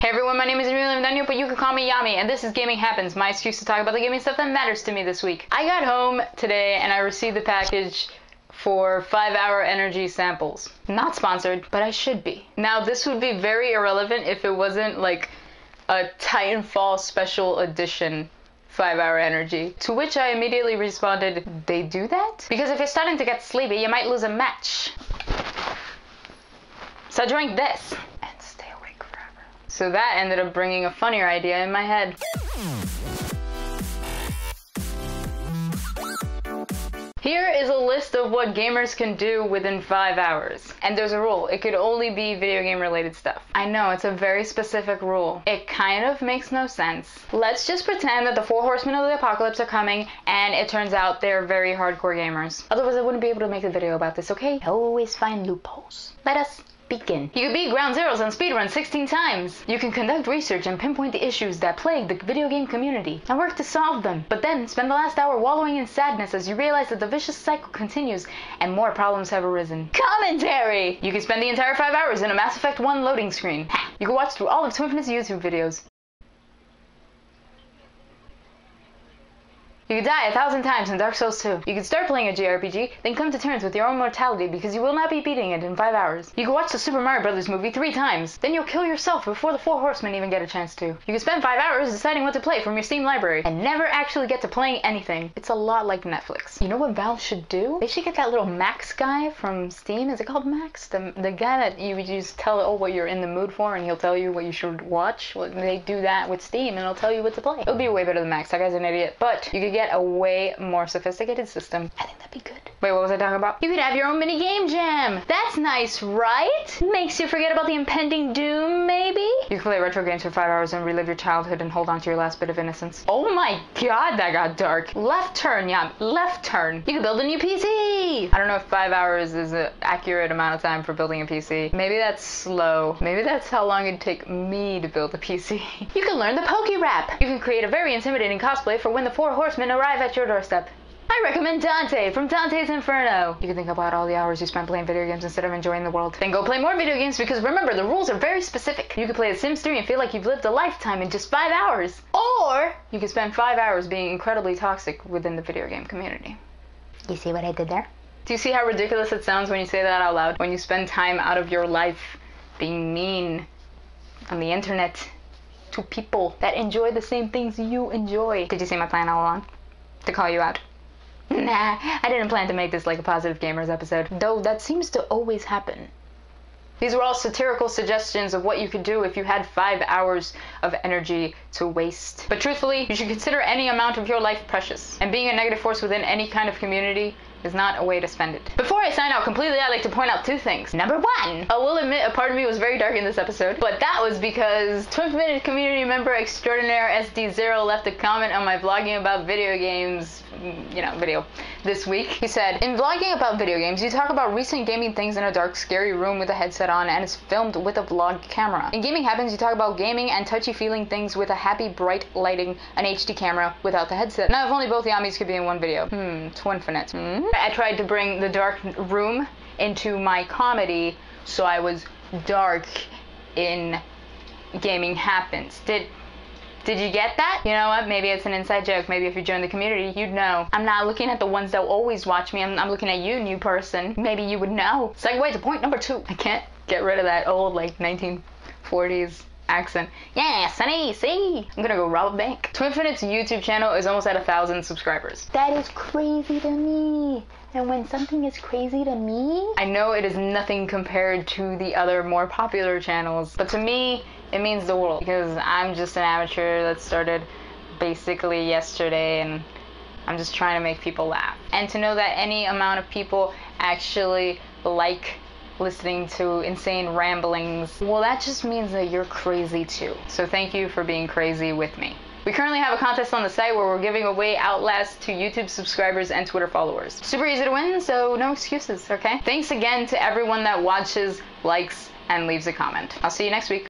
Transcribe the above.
Hey everyone, my name is Emilio Daniel, but you can call me Yami, and this is Gaming Happens, my excuse to talk about the gaming stuff that matters to me this week. I got home today and I received the package for 5-hour energy samples. Not sponsored, but I should be. Now this would be very irrelevant if it wasn't like a Titanfall special edition 5-hour energy. To which I immediately responded, they do that? Because if you're starting to get sleepy, you might lose a match. So drink this. So that ended up bringing a funnier idea in my head. Here is a list of what gamers can do within 5 hours. And there's a rule. It could only be video game related stuff. I know, it's a very specific rule. It kind of makes no sense. Let's just pretend that the 4 horsemen of the apocalypse are coming and it turns out they're very hardcore gamers. Otherwise I wouldn't be able to make a video about this, okay? I always find loopholes. Let us begin. You can beat Ground Zeroes on speedrun 16 times. You can conduct research and pinpoint the issues that plague the video game community and work to solve them, but then spend the last hour wallowing in sadness as you realize that the vicious cycle continues and more problems have arisen. Commentary! You can spend the entire 5 hours in a Mass Effect 1 loading screen. You can watch through all of Twinfinite's YouTube videos. You can die 1,000 times in Dark Souls 2. You can start playing a JRPG, then come to terms with your own mortality because you will not be beating it in 5 hours. You can watch the Super Mario Bros. Movie 3 times, then you'll kill yourself before the 4 horsemen even get a chance to. You can spend 5 hours deciding what to play from your Steam library and never actually get to playing anything. It's a lot like Netflix. You know what Valve should do? They should get that little Max guy from Steam. Is it called Max? The guy that you just tell what you're in the mood for and he'll tell you what you should watch. Well, they do that with Steam and it'll tell you what to play. It would be way better than Max. That guy's an idiot. But you could get a way more sophisticated system. I think that'd be good. Wait, what was I talking about? You could have your own mini game jam. That's nice, right? Makes you forget about the impending doom, maybe? You can play retro games for 5 hours and relive your childhood and hold on to your last bit of innocence. Oh my god, that got dark. Left turn, yeah, left turn. You can build a new PC. I don't know if 5 hours is an accurate amount of time for building a PC. Maybe that's slow. Maybe that's how long it'd take me to build a PC. You can learn the Poke Rap. You can create a very intimidating cosplay for when the 4 horsemen arrive at your doorstep. I recommend Dante from Dante's Inferno. You can think about all the hours you spent playing video games instead of enjoying the world. Then go play more video games because remember, the rules are very specific. You can play The Sims 3 and feel like you've lived a lifetime in just 5 hours. Or you can spend 5 hours being incredibly toxic within the video game community. You see what I did there? Do you see how ridiculous it sounds when you say that out loud? When you spend time out of your life being mean on the internet to people that enjoy the same things you enjoy. Did you see my plan all along? To call you out? Nah, I didn't plan to make this like a Positive Gamers episode, though that seems to always happen. These were all satirical suggestions of what you could do if you had 5 hours of energy to waste. But truthfully, you should consider any amount of your life precious, and being a negative force within any kind of community is not a way to spend it. Before I sign out completely, I'd like to point out 2 things. Number 1, I will admit a part of me was very dark in this episode, but that was because Twinfinite community member extraordinaire SD0 left a comment on my vlogging about video games, video this week. He said, in vlogging about video games, you talk about recent gaming things in a dark, scary room with a headset on and it's filmed with a vlog camera. In Gaming Happens, you talk about gaming and touchy-feeling things with a happy, bright lighting, an HD camera without the headset. Now, if only both Yamis could be in one video. Twinfinite. I tried to bring the dark room into my comedy, so I was dark in Gaming Happens. Did you get that? You know what? Maybe it's an inside joke. Maybe if you join the community, you'd know. I'm not looking at the ones that always watch me. I'm looking at you, new person. Maybe you would know. Segue to point number 2. I can't get rid of that old, 1940s accent. Yeah, Sonny, see? I'm gonna go rob a bank. Twinfinite's YouTube channel is almost at 1,000 subscribers. That is crazy to me. And when something is crazy to me, I know it is nothing compared to the other more popular channels, but to me, it means the world because I'm just an amateur that started basically yesterday and I'm just trying to make people laugh. And to know that any amount of people actually like listening to insane ramblings, well, that just means that you're crazy too. So thank you for being crazy with me. We currently have a contest on the site where we're giving away Outlast to YouTube subscribers and Twitter followers. Super easy to win, so no excuses, okay? Thanks again to everyone that watches, likes, and leaves a comment. I'll see you next week.